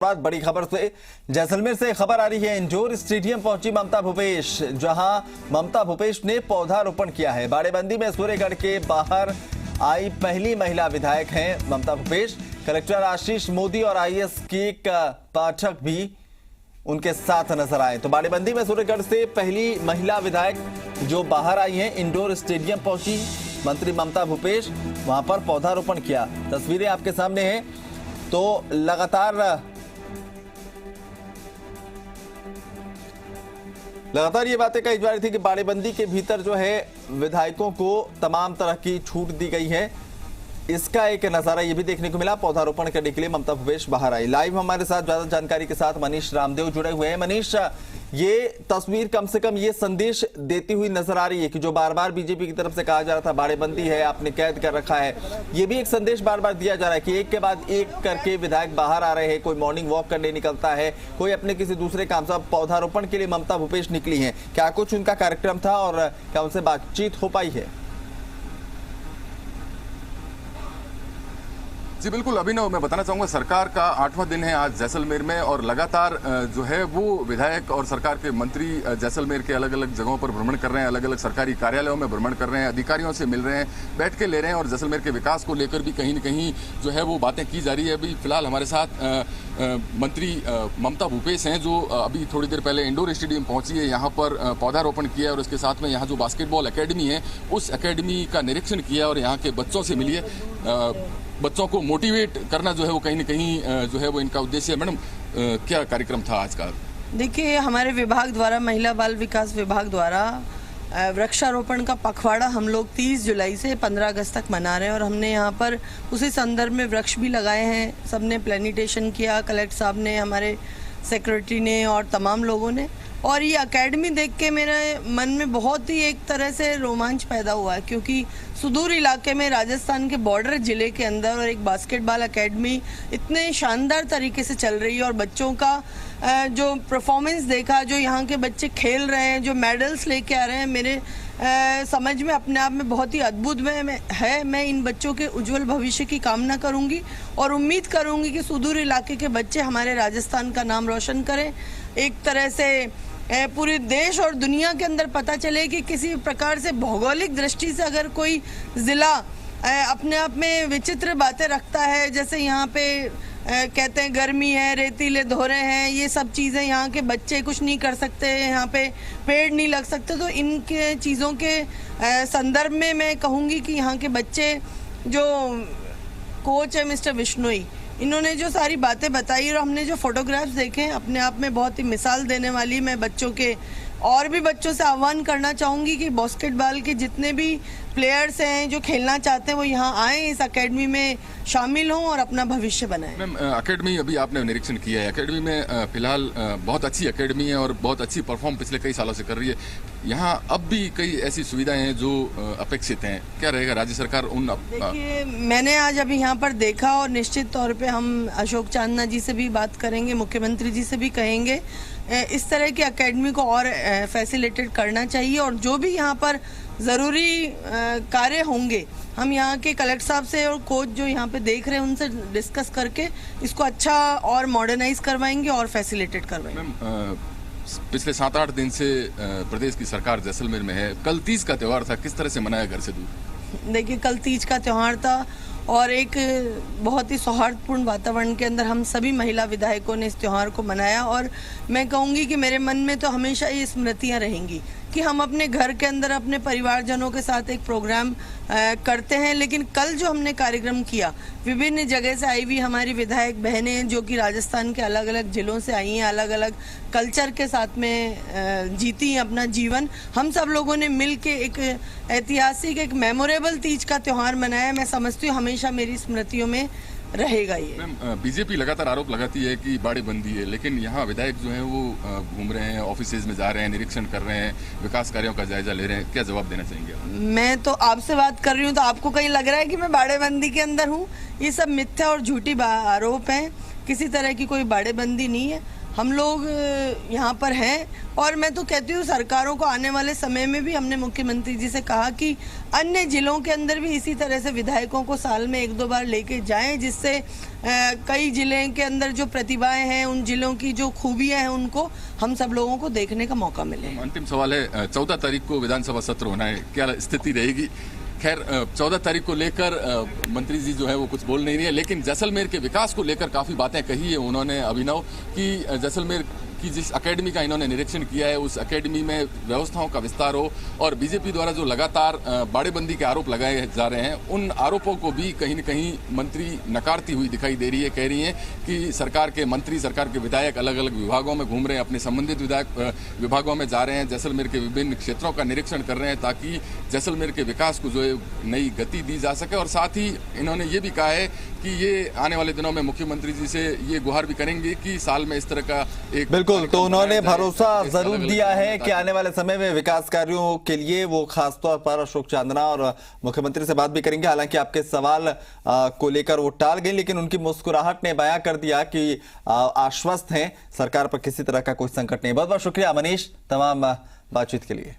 बाद बड़ी खबर से जैसलमेर से खबर आ रही है। इंडोर स्टेडियम पहुंची ममता भूपेश, जहां ममता भूपेश ने पौधारोपण किया है। बाड़ेबंदी में सूर्यगढ़ के बाहर आई पहली महिला विधायक हैं ममता भूपेश। कलेक्टर आशीष मोदी और आईएएस के पाठक भी उनके साथ नजर आए। तो बाड़ेबंदी में सूर्यगढ़ से पहली महिला विधायक जो बाहर आई हैं, इंडोर स्टेडियम पहुंची मंत्री ममता भूपेश, वहां पर पौधारोपण किया। तस्वीरें आपके सामने हैं। तो लगातार ये बातें कही जा रही थी कि बाड़ेबंदी के भीतर जो है विधायकों को तमाम तरह की छूट दी गई है। इसका एक नजारा ये भी देखने को मिला। पौधारोपण करने के लिए ममता भूपेश बाहर आई। लाइव हमारे साथ ज्यादा जानकारी के साथ मनीष रामदेव जुड़े हुए हैं। मनीष, ये तस्वीर कम से कम ये संदेश देती हुई नजर आ रही है कि जो बार बार बीजेपी की तरफ से कहा जा रहा था बाड़ेबंदी है, आपने कैद कर रखा है, ये भी एक संदेश बार बार दिया जा रहा है कि एक के बाद एक करके विधायक बाहर आ रहे हैं। कोई मॉर्निंग वॉक करने निकलता है, कोई अपने किसी दूसरे काम से। पौधारोपण के लिए ममता भूपेश निकली है, क्या कुछ उनका कार्यक्रम था और क्या उनसे बातचीत हो पाई है? जी बिल्कुल अभिनव, मैं बताना चाहूंगा सरकार का 8वां दिन है आज जैसलमेर में और लगातार जो है वो विधायक और सरकार के मंत्री जैसलमेर के अलग अलग जगहों पर भ्रमण कर रहे हैं, अलग अलग सरकारी कार्यालयों में भ्रमण कर रहे हैं, अधिकारियों से मिल रहे हैं, बैठ के ले रहे हैं और जैसलमेर के विकास को लेकर भी कहीं न कहीं जो है वो बातें की जा रही है। अभी फिलहाल हमारे साथ मंत्री ममता भूपेश हैं जो अभी थोड़ी देर पहले इंडोर स्टेडियम पहुंची है, यहाँ पर पौधारोपण किया और उसके साथ में यहाँ जो बास्केटबॉल अकेडमी है उस अकेडमी का निरीक्षण किया और यहाँ के बच्चों से मिली है। बच्चों को मोटिवेट करना जो है वो कहीं न कहीं जो है वो इनका उद्देश्य है। मैडम, क्या कार्यक्रम था आज का? देखिए, हमारे विभाग द्वारा, महिला बाल विकास विभाग द्वारा वृक्षारोपण का पखवाड़ा हम लोग 30 जुलाई से 15 अगस्त तक मना रहे हैं और हमने यहाँ पर उसी संदर्भ में वृक्ष भी लगाए हैं। सबने प्लेनिटेशन किया, कलेक्टर साहब ने, हमारे सेक्रेटरी ने और तमाम लोगों ने। और ये एकेडमी देख के मेरे मन में बहुत ही एक तरह से रोमांच पैदा हुआ है, क्योंकि सुदूर इलाके में राजस्थान के बॉर्डर जिले के अंदर और एक बास्केटबॉल एकेडमी इतने शानदार तरीके से चल रही है और बच्चों का जो परफॉर्मेंस देखा, जो यहाँ के बच्चे खेल रहे हैं, जो मेडल्स लेके आ रहे हैं, मेरे समझ में अपने आप में बहुत ही अद्भुत है। मैं इन बच्चों के उज्जवल भविष्य की कामना करूंगी और उम्मीद करूंगी कि सुदूर इलाके के बच्चे हमारे राजस्थान का नाम रोशन करें। एक तरह से पूरे देश और दुनिया के अंदर पता चले कि किसी प्रकार से भौगोलिक दृष्टि से अगर कोई ज़िला अपने आप में विचित्र बातें रखता है, जैसे यहाँ पे कहते हैं गर्मी है, रेतीले धोरे हैं, ये सब चीज़ें यहाँ के बच्चे कुछ नहीं कर सकते, यहाँ पे पेड़ नहीं लग सकते, तो इनके चीज़ों के संदर्भ में मैं कहूँगी कि यहाँ के बच्चे, जो कोच है मिस्टर विश्नोई, इन्होंने जो सारी बातें बताई और हमने जो फोटोग्राफ्स देखे अपने आप में बहुत ही मिसाल देने वाली। मैं बच्चों के और भी बच्चों से आह्वान करना चाहूँगी कि बास्केटबॉल के जितने भी प्लेयर्स हैं जो खेलना चाहते हैं वो यहाँ आएँ, इस एकेडमी में शामिल हों और अपना भविष्य बनाएं। मैम, एकेडमी अभी आपने निरीक्षण किया है, एकेडमी में फिलहाल बहुत अच्छी एकेडमी है और बहुत अच्छी परफॉर्म पिछले कई सालों से कर रही है। यहाँ अब भी कई ऐसी सुविधाएं हैं जो अपेक्षित हैं, क्या रहेगा राज्य सरकार उन? देखिए, मैंने आज अभी यहाँ पर देखा और निश्चित तौर पे हम अशोक चांदना जी से भी बात करेंगे, मुख्यमंत्री जी से भी कहेंगे इस तरह की एकेडमी को और फैसिलिटेट करना चाहिए और जो भी यहाँ पर ज़रूरी कार्य होंगे हम यहाँ के कलेक्टर साहब से और कोच जो यहाँ पे देख रहे हैं उनसे डिस्कस करके इसको अच्छा और मॉडर्नाइज करवाएंगे और फैसिलिटेट करवाएंगे। पिछले 7-8 दिन से प्रदेश की सरकार जैसलमेर में है। कल तीज का त्यौहार था, किस तरह से मनाया घर से दूर? देखिए, कल तीज का त्यौहार था और एक बहुत ही सौहार्दपूर्ण वातावरण के अंदर हम सभी महिला विधायकों ने इस त्यौहार को मनाया और मैं कहूँगी कि मेरे मन में तो हमेशा ये स्मृतियाँ रहेंगी कि हम अपने घर के अंदर अपने परिवारजनों के साथ एक प्रोग्राम करते हैं, लेकिन कल जो हमने कार्यक्रम किया, विभिन्न जगह से आई हुई हमारी विधायक बहनें जो कि राजस्थान के अलग अलग जिलों से आई हैं, अलग अलग कल्चर के साथ में जीती हैं अपना जीवन, हम सब लोगों ने मिल के एक ऐतिहासिक, एक मेमोरेबल तीज का त्यौहार मनाया। मैं समझती हूँ हमेशा मेरी स्मृतियों में रहेगा ये। बीजेपी लगातार आरोप लगाती है कि बाड़ेबंदी है, लेकिन यहाँ विधायक जो हैं वो घूम रहे हैं, ऑफिसेज में जा रहे हैं, निरीक्षण कर रहे हैं, विकास कार्यों का जायजा ले रहे हैं, क्या जवाब देना चाहेंगे? मैं तो आपसे बात कर रही हूँ तो आपको कहीं लग रहा है कि मैं बाड़ेबंदी के अंदर हूँ? ये सब मिथ्या और झूठी आरोप हैं, किसी तरह की कोई बाड़ेबंदी नहीं है। हम लोग यहाँ पर हैं। और मैं तो कहती हूँ सरकारों को आने वाले समय में भी, हमने मुख्यमंत्री जी से कहा कि अन्य जिलों के अंदर भी इसी तरह से विधायकों को साल में 1-2 बार लेके जाएं, जिससे कई जिले के अंदर जो प्रतिभाएं हैं, उन जिलों की जो खूबियां हैं, उनको हम सब लोगों को देखने का मौका मिले। अंतिम सवाल है, 14 तारीख को विधानसभा सत्र होना है, क्या स्थिति रहेगी? खैर 14 तारीख को लेकर मंत्री जी जो है वो कुछ बोल नहीं रही है, लेकिन जैसलमेर के विकास को लेकर काफी बातें कही है उन्होंने अभिनव, कि जैसलमेर की जिस एकेडमी का इन्होंने निरीक्षण किया है उस एकेडमी में व्यवस्थाओं का विस्तार हो, और बीजेपी द्वारा जो लगातार बाड़ेबंदी के आरोप लगाए जा रहे हैं उन आरोपों को भी कहीं न कहीं मंत्री नकारती हुई दिखाई दे रही है। कह रही हैं कि सरकार के मंत्री, सरकार के विधायक अलग अलग विभागों में घूम रहे हैं, अपने संबंधित विभागों में जा रहे हैं, जैसलमेर के विभिन्न क्षेत्रों का निरीक्षण कर रहे हैं ताकि जैसलमेर के विकास को जो है नई गति दी जा सके। और साथ ही इन्होंने ये भी कहा है कि ये आने वाले दिनों में मुख्यमंत्री जी से ये गुहार भी करेंगे कि साल में इस तरह का एक, बिल्कुल, तो उन्होंने भरोसा जरूर दिया है कि आने वाले समय में विकास कार्यों के लिए वो खासतौर पर अशोक चांदना और मुख्यमंत्री से बात भी करेंगे। हालांकि आपके सवाल को लेकर वो टाल गए, लेकिन उनकी मुस्कुराहट ने बयां कर दिया कि आश्वस्त हैं, सरकार पर किसी तरह का कोई संकट नहीं। बहुत बहुत शुक्रिया मनीष तमाम बातचीत के लिए।